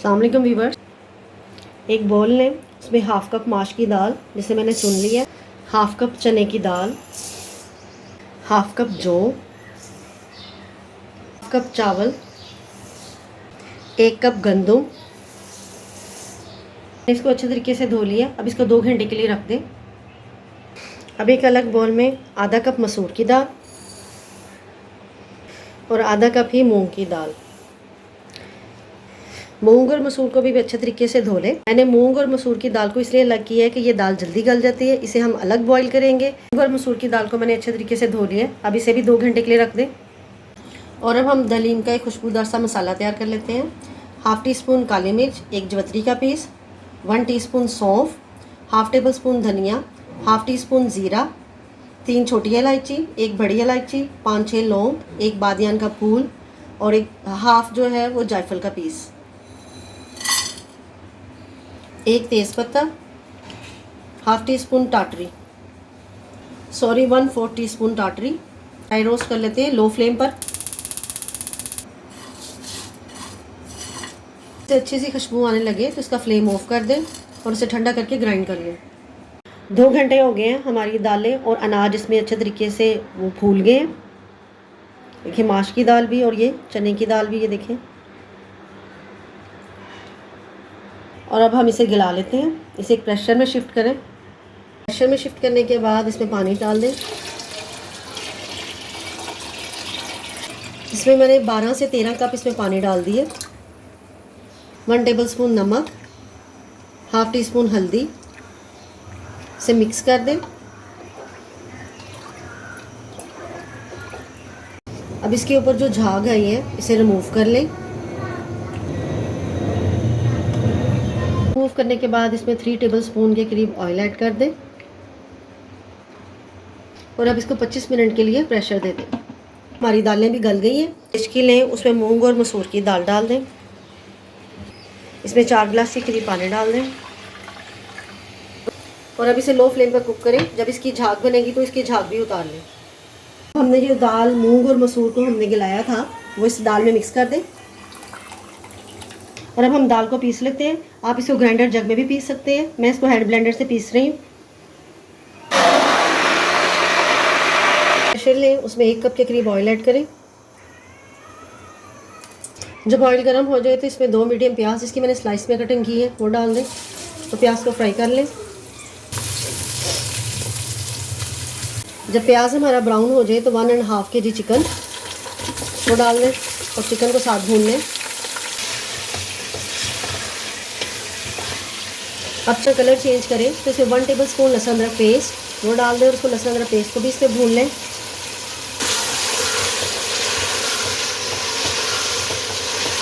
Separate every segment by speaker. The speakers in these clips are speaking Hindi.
Speaker 1: अस्सलाम वालेकुम व्यूवर्स। एक बोल लें, उसमें हाफ़ कप माश की दाल जिसे मैंने चुन लिया, हाफ़ कप चने की दाल, हाफ़ कप जौ, हाफ़ कप चावल, 1 कप गंदम। इसको अच्छे तरीके से धो लिया। अब इसको 2 घंटे के लिए रख दें। अब एक अलग बोल में आधा कप मसूर की दाल और आधा कप ही मूंग की दाल। मूंग और मसूर को भी अच्छे तरीके से धो लें। मैंने मूंग और मसूर की दाल को इसलिए अलग किया है कि ये दाल जल्दी गल जाती है, इसे हम अलग बॉईल करेंगे। मूंग और मसूर की दाल को मैंने अच्छे तरीके से धो लिया है। अब इसे भी 2 घंटे के लिए रख दें। और अब हम दलीम का एक खुशबूदार सा मसाला तैयार कर लेते हैं। हाफ़ टी स्पून काली मिर्च, 1 जवतरी का पीस, 1 टीस्पून सौंफ, हाफ़ टेबल स्पून धनिया, हाफ़ टी स्पून ज़ीरा, 3 छोटी इलायची, 1 बड़ी इलायची, 5-6 लौंग, 1 बादियान का फूल और एक हाफ़ जो है वो जायफल का पीस, 1 तेज़पत्ता, हाफ़ टी स्पून टाटरी, 1/4 टी स्पून टाटरी। ड्राई रोस्ट कर लेते हैं लो फ्लेम पर। इससे अच्छी सी खुशबू आने लगे तो इसका फ्लेम ऑफ कर दें और इसे ठंडा करके ग्राइंड कर लें। 2 घंटे हो गए हैं, हमारी दालें और अनाज इसमें अच्छे तरीके से वो फूल गए हैं। देखिए माश की दाल भी और ये चने की दाल भी, ये देखें। और अब हम इसे गिला लेते हैं। इसे एक प्रेशर में शिफ्ट करें। प्रेशर में शिफ्ट करने के बाद इसमें पानी डाल दें। इसमें मैंने 12 से 13 कप इसमें पानी डाल दिए। 1 टेबल स्पून नमक, हाफ़ टी स्पून हल्दी, इसे मिक्स कर दें। अब इसके ऊपर जो झाग आई है इसे रिमूव कर लें। रिमूव करने के बाद इसमें 3 टेबल स्पून के करीब ऑयल ऐड कर दें और अब इसको 25 मिनट के लिए प्रेशर दे दें। हमारी दालें भी गल गई हैं। इसके लें, उसमें मूंग और मसूर की दाल डाल दें। इसमें 4 गिलास के करीब पानी डाल दें और अब इसे लो फ्लेम पर कुक करें। जब इसकी झाग बनेगी तो इसकी झाग भी उतार लें। हमने जो दाल, मूंग और मसूर को हमने गलाया था वो इस दाल में मिक्स कर दें और अब हम दाल को पीस लेते हैं। आप इसको ग्राइंडर जग में भी पीस सकते हैं, मैं इसको हैंड ब्लेंडर से पीस रही हूँ। प्रेशर लें, उसमें 1 कप के करीब ऑयल ऐड करें। जब ऑयल गर्म हो जाए तो इसमें 2 मीडियम प्याज, जिसकी मैंने स्लाइस में कटिंग की है, वो डाल दें। तो प्याज को फ्राई कर लें। जब प्याज हमारा ब्राउन हो जाए तो 1.5 kg चिकन वो डाल दें और चिकन को साथ भून लें। अब जब कलर चेंज करें तो इसमें 1 टेबल स्पून लहसुन अदरक पेस्ट वो डाल दें और उसको लहसुन अदरक पेस्ट को भी इसमें भून लें।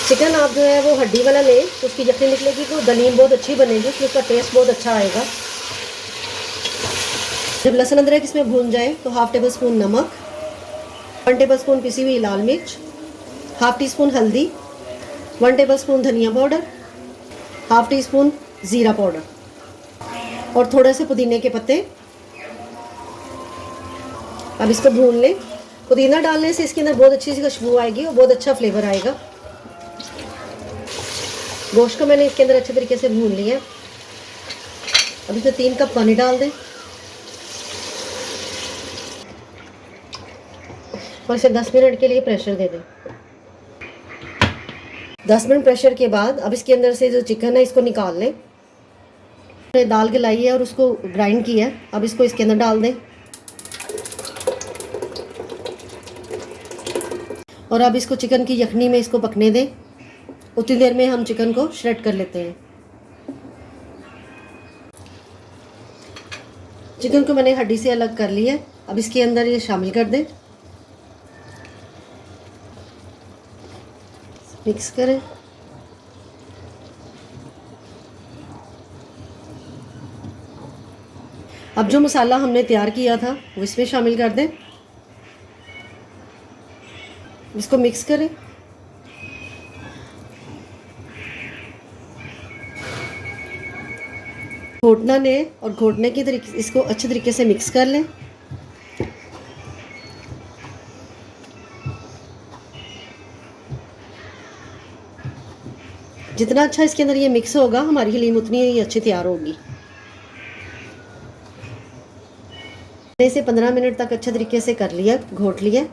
Speaker 1: चिकन आप जो है वो हड्डी वाला लें तो उसकी यखनी निकलेगी तो दलीम बहुत अच्छी बनेगी, तो उसका टेस्ट बहुत अच्छा आएगा। जब लहसुन अदरक इसमें भून जाए तो हाफ़ टेबल स्पून नमक, 1 टेबल स्पून पिसी हुई लाल मिर्च, हाफ़ टी स्पून हल्दी, 1 टेबल स्पून धनिया पाउडर, हाफ़ टी स्पून ज़ीरा पाउडर और थोड़े से पुदीने के पत्ते। अब इसको भून लें। पुदीना डालने से इसके अंदर बहुत अच्छी सी खुशबू आएगी और बहुत अच्छा फ्लेवर आएगा। गोश्त को मैंने इसके अंदर अच्छे तरीके से भून लिया। अब इसमें 3 कप पानी डाल दें और इसे 10 मिनट के लिए प्रेशर दे दें। 10 मिनट प्रेशर के बाद अब इसके अंदर से जो चिकन है इसको निकाल लें। मैंने दाल गलाई है और उसको ग्राइंड किया है, अब इसको इसके अंदर डाल दें और अब इसको चिकन की यखनी में इसको पकने दें। उतनी देर में हम चिकन को श्रेड कर लेते हैं। चिकन को मैंने हड्डी से अलग कर लिया है। अब इसके अंदर ये शामिल कर दें, मिक्स करें। अब जो मसाला हमने तैयार किया था वो इसमें शामिल कर दें, इसको मिक्स करें। घोटना लें और घोटने की तरीके इसको अच्छे तरीके से मिक्स कर लें। जितना अच्छा इसके अंदर ये मिक्स होगा हमारी हलीम उतनी ही अच्छी तैयार होगी। इसे 15 मिनट तक अच्छे तरीके से कर लिया, घोट लिया।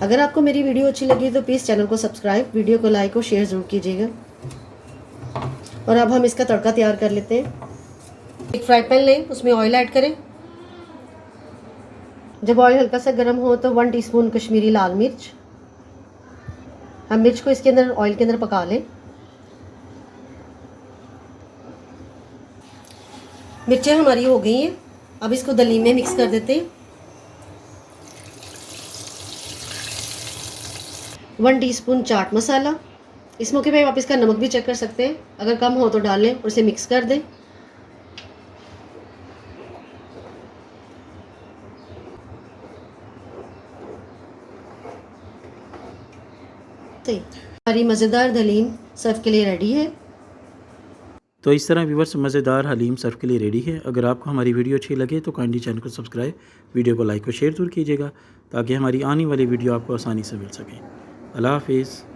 Speaker 1: अगर आपको मेरी वीडियो अच्छी लगी तो प्लीज़ चैनल को सब्सक्राइब, वीडियो को लाइक और शेयर ज़रूर कीजिएगा। और अब हम इसका तड़का तैयार कर लेते हैं। एक फ्राई पैन लें, उसमें ऑयल ऐड करें। जब ऑयल हल्का सा गर्म हो तो 1 टीस्पून कश्मीरी लाल मिर्च, हम मिर्च को इसके अंदर ऑयल के अंदर पका लें। मिर्चें हमारी हो गई हैं, अब इसको दलीम में मिक्स कर देते हैं। 1 टीस्पून चाट मसाला। इस मौके पे आप इसका नमक भी चेक कर सकते हैं, अगर कम हो तो डाल लें और इसे मिक्स कर दें। हमारी मज़ेदार हलीम सर्व के लिए रेडी है।
Speaker 2: तो इस तरह व्यूअर्स मज़ेदार हलीम सर्व के लिए रेडी है। अगर आपको हमारी वीडियो अच्छी लगे तो काइंडली चैनल को सब्सक्राइब, वीडियो को लाइक और शेयर ज़रूर कीजिएगा ताकि हमारी आने वाली वीडियो आपको आसानी से मिल सके। अल्लाह हाफिज़।